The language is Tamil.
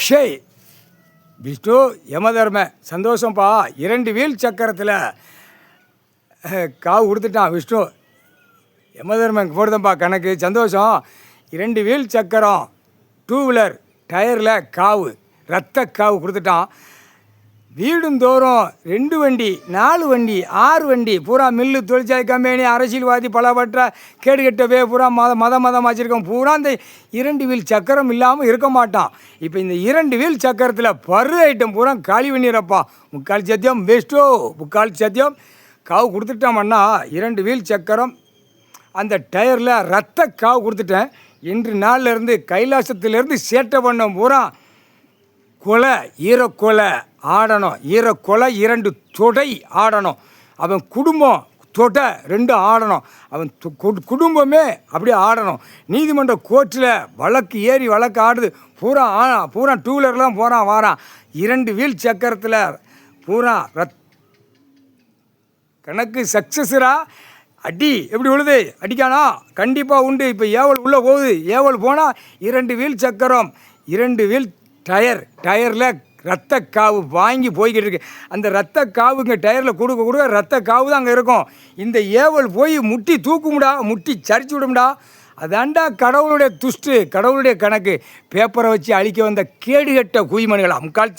ஷேய் விஷ்ணு யமதர்ம சந்தோஷம்ப்பா. 2 வீல் சக்கரத்தில் காவு கொடுத்துட்டான் விஷ்ணு. யமதர்மன் போடுதப்பா கணக்கு. சந்தோஷம். 2 வீல் சக்கரம் 2 வீலர் டயரில் காவு, ரத்த காவு கொடுத்துட்டான். வீடுந்தோறும் 2 வண்டி 4 வண்டி 6 வண்டி பூரா மில்லு, தொழிற்சாலை, கம்பெனி, அரசியல்வாதி, பலவற்ற கேடுகட்டவே பூரா மதம் வச்சுருக்கோம். பூரா இந்த 2 வீல் சக்கரம் இல்லாமல் இருக்க மாட்டான். இப்போ இந்த 2 வீல் சக்கரத்தில் பரு ஐட்டம் பூரா காலி பண்ணிடுறப்பா. 3/4 சத்தியம் பெஸ்ட்டோ. 3/4 சத்தியம் காவு கொடுத்துட்டாமண்ணா. 2 வீல் சக்கரம் அந்த டயரில் ரத்த காவு கொடுத்துட்டேன். இன்று நாள்லேருந்து கைலாசத்திலேருந்து சேட்டை பண்ண பூரா கொலை, ஈரக்கொலை ஆடணும். ஈரக்கொலை 2 தொடை ஆடணும். அவன் குடும்பம் தொடை 2 ஆடணும். அவன் குடும்பமே அப்படியே ஆடணும். நீதிமன்ற கோர்ட்டில் வழக்கு ஏறி வழக்கு ஆடுது. பூரா 2 வீலர்லாம் போகிறான் வாரான். 2 வீல் சக்கரத்தில் பூரா கணக்கு சக்ஸஸ்ரா. அடி எப்படி விழுது? அடிக்கானா? கண்டிப்பாக உண்டு. இப்போ ஏவல் உள்ளே போகுது. ஏவல் போனால் 2 வீல் சக்கரம் 2 வீல் டயரில் ரத்த காவு வாங்கி போய்கிட்டு இருக்கு. அந்த ரத்த காவுங்க டயரில் கொடுக்க ரத்த காவு தான் அங்கே இருக்கும். இந்த ஏவல் போய் முட்டி தூக்கும்டா, முட்டி சரிச்சு விடும்டா. அதாண்டா கடவுளுடைய துஷ்டு, கடவுளுடைய கணக்கு. பேப்பரை வச்சு அழிக்க வந்த கேடுகட்ட குய்மணிகளா. 3/4